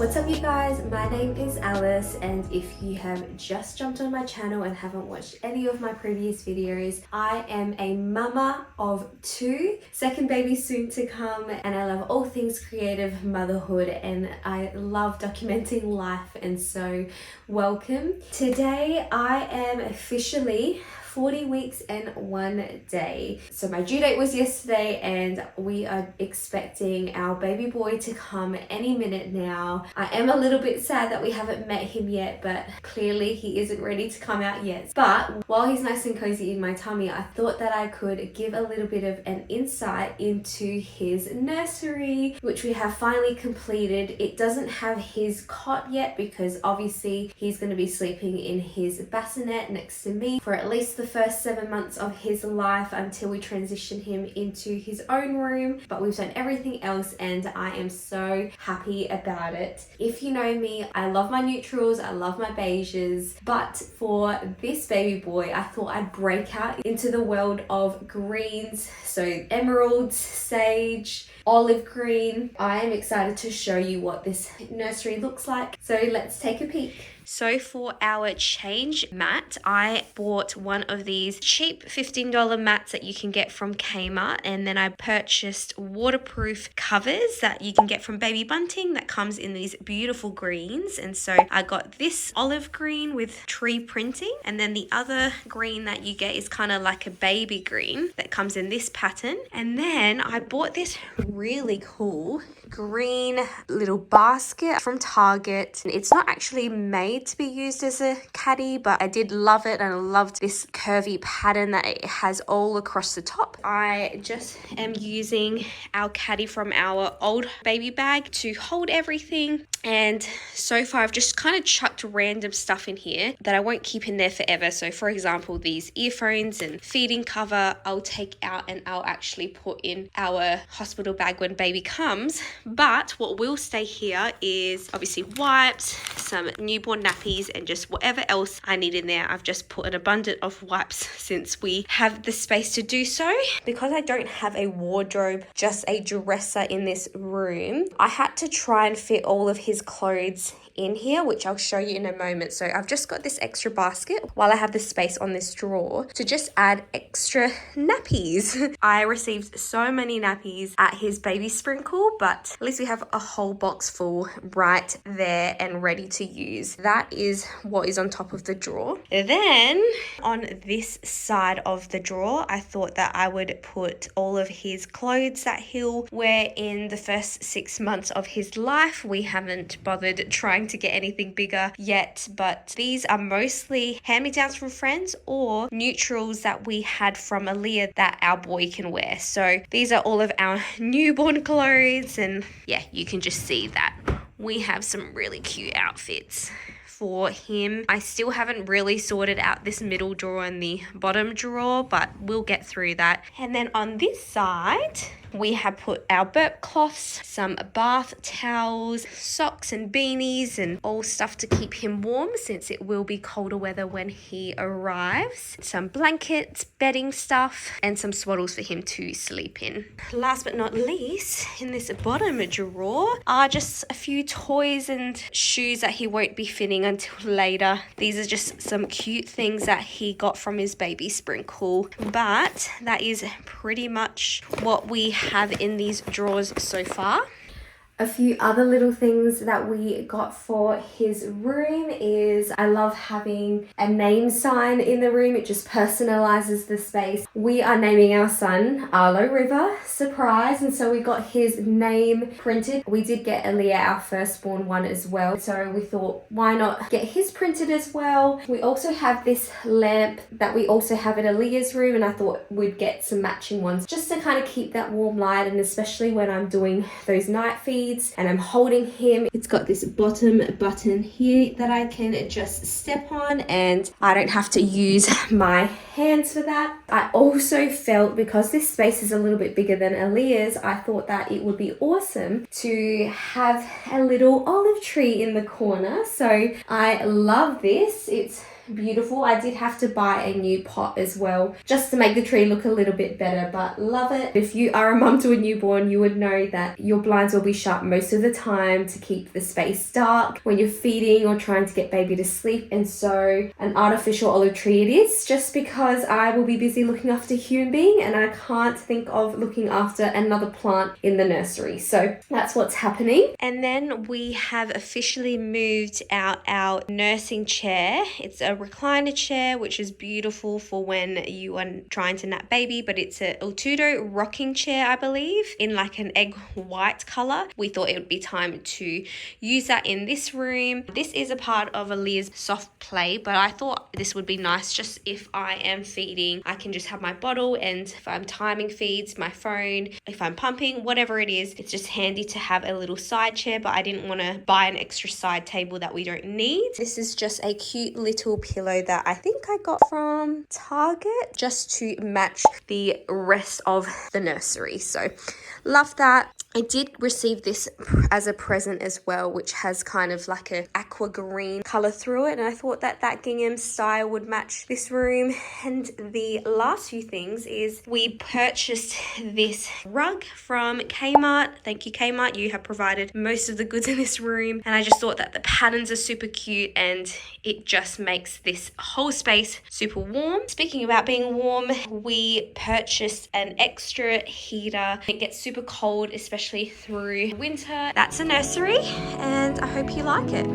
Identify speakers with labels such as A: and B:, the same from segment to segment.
A: What's up you guys, my name is Alice, and if you have just jumped on my channel and haven't watched any of my previous videos, I am a mama of two, second baby soon to come, and I love all things creative motherhood and I love documenting life, and so welcome. Today I am officially 40 weeks and 1 day. So my due date was yesterday and we are expecting our baby boy to come any minute now. I am a little bit sad that we haven't met him yet, but clearly he isn't ready to come out yet. But while he's nice and cozy in my tummy, I thought that I could give a little bit of an insight into his nursery, which we have finally completed. It doesn't have his cot yet because obviously he's going to be sleeping in his bassinet next to me for at least the first 7 months of his life until we transition him into his own room. But we've done everything else and I am so happy about it. If you know me, I love my neutrals, I love my beiges, but for this baby boy I thought I'd break out into the world of greens. So emeralds, sage, olive green. I am excited to show you what this nursery looks like, so let's take a peek. So for our change mat, I bought one of these cheap $15 mats that you can get from Kmart, and then I purchased waterproof covers that you can get from Baby Bunting that comes in these beautiful greens. And so I got this olive green with tree printing, and then the other green that you get is kind of like a baby green that comes in this pattern. And then I bought this really cool green little basket from Target. It's not actually made to be used as a caddy, but I did love it, and I loved this curvy pattern that it has all across the top. I just am using our caddy from our old baby bag to hold everything, and so far I've just kind of chucked random stuff in here that I won't keep in there forever. So for example, these earphones and feeding cover I'll take out and I'll actually put in our hospital bag when baby comes. But what will stay here is obviously wipes, some newborn nappies, and just whatever else I need in there. I've just put an abundance of wipes since we have the space to do so. Because I don't have a wardrobe, just a dresser in this room, I had to try and fit all of his clothes in here, which I'll show you in a moment. So I've just got this extra basket while I have the space on this drawer to just add extra nappies. I received so many nappies at his baby sprinkle, but at least we have a whole box full right there and ready to use. That is what is on top of the drawer. Then on this side of the drawer, I thought that I would put all of his clothes that he'll wear in the first 6 months of his life. We haven't bothered trying to get anything bigger yet, but these are mostly hand-me-downs from friends or neutrals that we had from Aaliyah that our boy can wear. So these are all of our newborn clothes, and yeah, you can just see that we have some really cute outfits for him. I still haven't really sorted out this middle drawer and the bottom drawer, but we'll get through that. And then on this side, we have put our burp cloths, some bath towels, socks and beanies, and all stuff to keep him warm since it will be colder weather when he arrives. Some blankets, bedding stuff, and some swaddles for him to sleep in. Last but not least, in this bottom drawer are just a few toys and shoes that he won't be fitting until later. These are just some cute things that he got from his baby sprinkle, but that is pretty much what we have in these drawers so far. A few other little things that we got for his room is I love having a name sign in the room. It just personalizes the space. We are naming our son Arlo River, surprise, and so we got his name printed. We did get Aaliyah, our firstborn, one as well, so we thought why not get his printed as well. We also have this lamp that we also have in Aaliyah's room, and I thought we'd get some matching ones just to kind of keep that warm light, and especially when I'm doing those night feeds and I'm holding him. It's got this bottom button here that I can just step on, and I don't have to use my hands for that. I also felt, because this space is a little bit bigger than Aaliyah's, I thought that it would be awesome to have a little olive tree in the corner. So I love this. It's beautiful. I did have to buy a new pot as well just to make the tree look a little bit better, but love it. If you are a mum to a newborn, you would know that your blinds will be shut most of the time to keep the space dark when you're feeding or trying to get baby to sleep. And so an artificial olive tree it is, just because I will be busy looking after a human being and I can't think of looking after another plant in the nursery. So that's what's happening. And then we have officially moved out our nursing chair. It's a recliner chair, which is beautiful for when you are trying to nap baby, but it's a Il Tudo rocking chair, I believe, in like an egg white color. We thought it would be time to use that in this room. This is a part of Aaliyah's soft play, but I thought this would be nice just if I am feeding, I can just have my bottle, and if I'm timing feeds, my phone, if I'm pumping, whatever it is, it's just handy to have a little side chair, but I didn't want to buy an extra side table that we don't need. This is just a cute little pillow that I think I got from Target just to match the rest of the nursery. So love that. I did receive this as a present as well, which has kind of like a aqua green color through it, and I thought that that gingham style would match this room. And the last few things is we purchased this rug from Kmart. Thank you, Kmart, you have provided most of the goods in this room, and I just thought that the patterns are super cute and it just makes this whole space super warm. Speaking about being warm, we purchased an extra heater. It gets super cold, especially through winter. That's a nursery, and I hope you like it.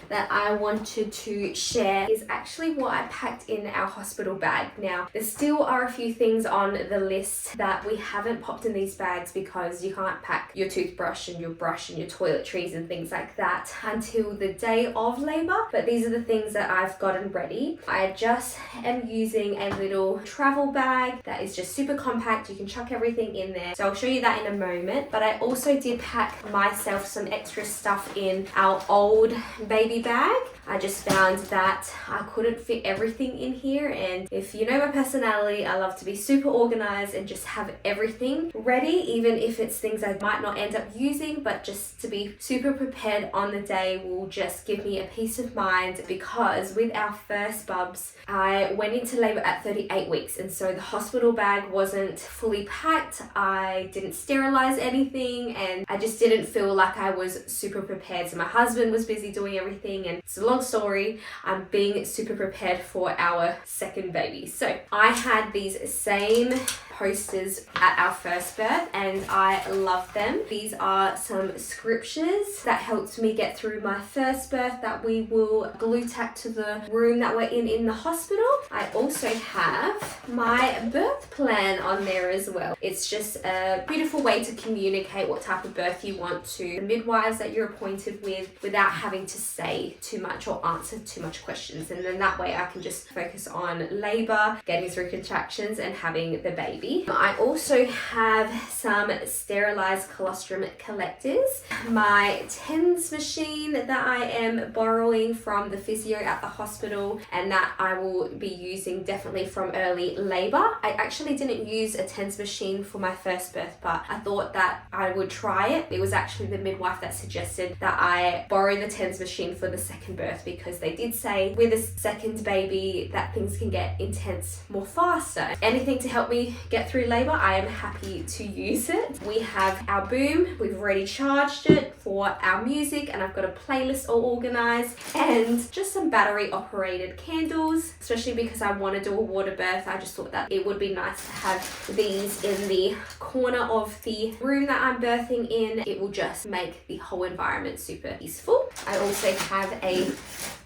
A: That I wanted to share is actually what I packed in our hospital bag. Now, there still are a few things on the list that we haven't popped in these bags because you can't pack your toothbrush and your brush and your toiletries and things like that until the day of labor, but these are the things that I've gotten ready. I just am using a little travel bag that is just super compact. You can chuck everything in there, so I'll show you that in a moment. But I also did pack myself some extra stuff in our old baby bag. I just found that I couldn't fit everything in here, and if you know my personality, I love to be super organized and just have everything ready, even if it's things I might not end up using, but just to be super prepared on the day will just give me a peace of mind. Because with our first bubs, I went into labor at 38 weeks, and so the hospital bag wasn't fully packed. I didn't sterilize anything, and I just didn't feel like I was super prepared. So my husband was busy doing everything, and it's a long story. I'm being super prepared for our second baby. So I had these same posters at our first birth, and I love them. These are some scriptures that helped me get through my first birth that we will glue tack to the room that we're in the hospital. I also have my birth plan on there as well. It's just a beautiful way to communicate what type of birth you want to the midwives that you're appointed with without having to say say too much or answer too much questions, and then that way I can just focus on labor, getting through contractions, and having the baby. I also have some sterilized colostrum collectors, my TENS machine that I am borrowing from the physio at the hospital, and that I will be using definitely from early labor. I actually didn't use a TENS machine for my first birth, but I thought that I would try it. It was actually the midwife that suggested that I borrow the TENS machine for the second birth, because they did say with a second baby that things can get intense more faster. Anything to help me get through labor, I am happy to use it. We have our boom, we've already charged it for our music, and I've got a playlist all organized, and just some battery operated candles, especially because I want to do a water birth. I just thought that it would be nice to have these in the corner of the room that I'm birthing in. It will just make the whole environment super peaceful. I also have a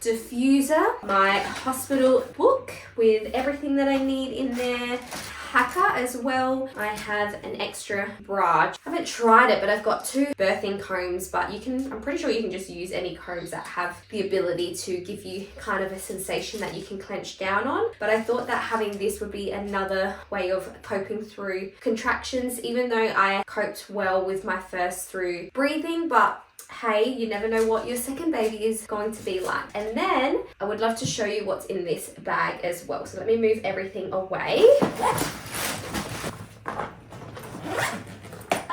A: diffuser, my hospital book with everything that I need in there, hacker as well. I have an extra bra. I haven't tried it, but I've got 2 birthing combs, but I'm pretty sure you can just use any combs that have the ability to give you kind of a sensation that you can clench down on. But I thought that having this would be another way of coping through contractions, even though I coped well with my first through breathing, but hey, you never know what your second baby is going to be like. And then I would love to show you what's in this bag as well. So let me move everything away.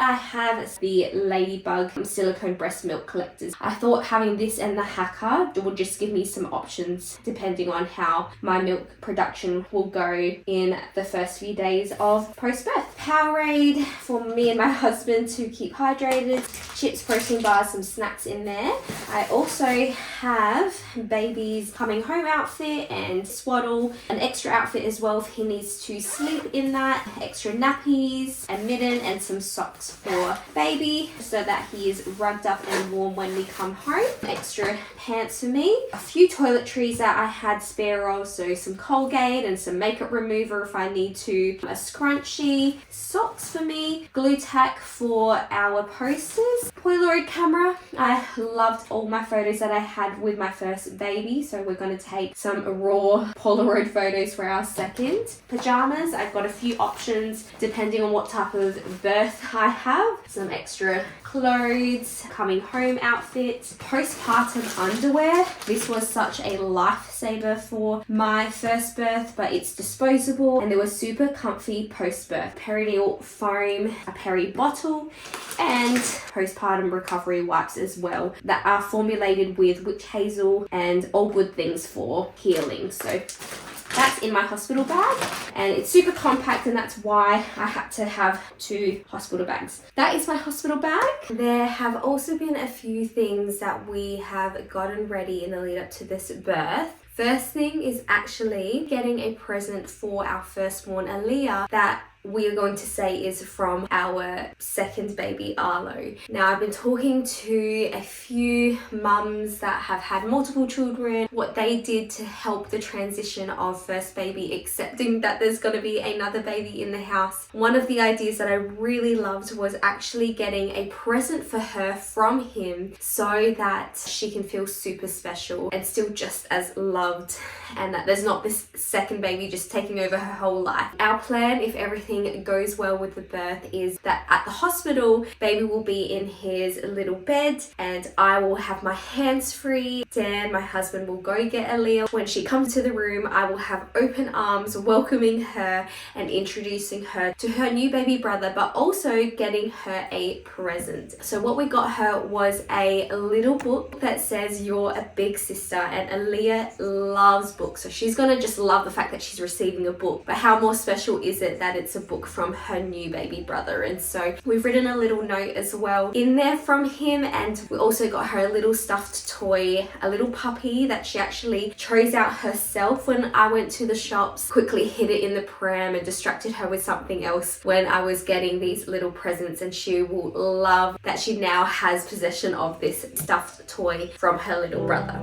A: I have the Ladybug silicone breast milk collectors. I thought having this and the hacker would just give me some options depending on how my milk production will go in the first few days of post-birth. Powerade for me and my husband to keep hydrated. Chips, protein bars, some snacks in there. I also have baby's coming home outfit and swaddle, an extra outfit as well if he needs to sleep in that, extra nappies, a mitten, and some socks for baby so that he is rugged up and warm when we come home. Extra pants for me, a few toiletries that I had spare of, so some Colgate and some makeup remover if I need to, a scrunchie, socks for me, glue tack for our posters, Polaroid camera. I loved all my photos that I had with my first baby, so we're going to take some raw Polaroid photos for our second. Pajamas, I've got a few options depending on what type of birth I have. Some extra clothes, coming home outfit, postpartum underwear. This was such a lifesaver for my first birth, but it's disposable and they were super comfy post-birth. Perinatal foam, a peri bottle, and postpartum recovery wipes as well that are formulated with witch hazel and all good things for healing. So that's in my hospital bag, and it's super compact, and that's why I had to have 2 hospital bags. That is my hospital bag. There have also been a few things that we have gotten ready in the lead up to this birth. First thing is actually getting a present for our firstborn Aaliyah that we are going to say is from our second baby Arlo. Now, I've been talking to a few mums that have had multiple children, what they did to help the transition of first baby, accepting that there's going to be another baby in the house. One of the ideas that I really loved was actually getting a present for her from him so that she can feel super special and still just as loved, and that there's not this second baby just taking over her whole life. Our plan, if everything goes well with the birth, is that at the hospital, baby will be in his little bed and I will have my hands free. Dan, my husband, will go get Aaliyah. When she comes to the room, I will have open arms welcoming her and introducing her to her new baby brother, but also getting her a present. So what we got her was a little book that says "You're a Big Sister," and Aaliyah loves books, so she's gonna just love the fact that she's receiving a book. But how more special is it that it's a book from her new baby brother? And so we've written a little note as well in there from him, and we also got her a little stuffed toy, a little puppy that she actually chose out herself when I went to the shops. Quickly hid it in the pram and distracted her with something else when I was getting these little presents, and she will love that she now has possession of this stuffed toy from her little brother.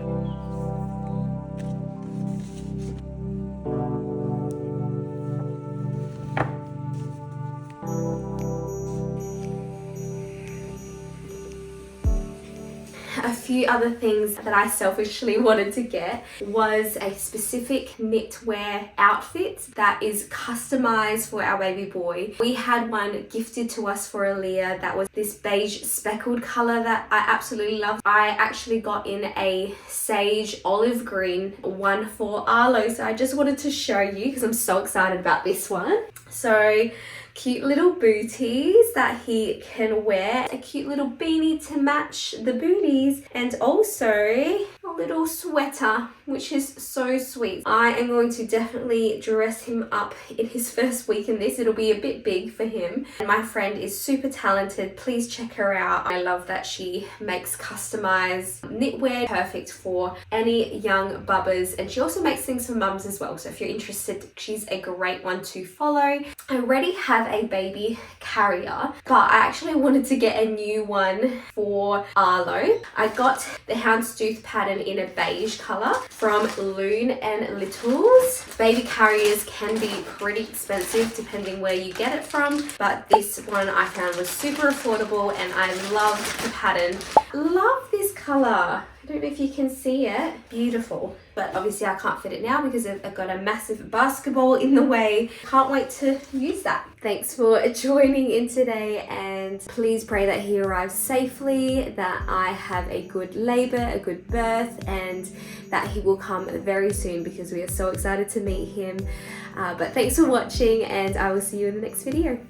A: A few other things that I selfishly wanted to get was a specific knitwear outfit that is customized for our baby boy. We had one gifted to us for Aaliyah that was this beige speckled color that I absolutely love. I actually got in a sage olive green one for Arlo, so I just wanted to show you because I'm so excited about this one. So cute little booties that he can wear, a cute little beanie to match the booties, and also a little sweater, which is so sweet. I am going to definitely dress him up in his first week in this. It'll be a bit big for him. And my friend is super talented. Please check her out. I love that she makes customized knitwear, perfect for any young bubbers. And she also makes things for mums as well. So if you're interested, she's a great one to follow. I already have a baby carrier, but I actually wanted to get a new one for Arlo. I got the houndstooth pattern in a beige color from Loon and Littles. Baby carriers can be pretty expensive depending where you get it from, but this one I found was super affordable and I loved the pattern. Love this color. I don't know if you can see it. Beautiful. But obviously I can't fit it now because I've got a massive basketball in the way. Can't wait to use that. Thanks for joining in today, and please pray that he arrives safely, that I have a good labor, a good birth, and that he will come very soon because we are so excited to meet him. But thanks for watching, and I will see you in the next video.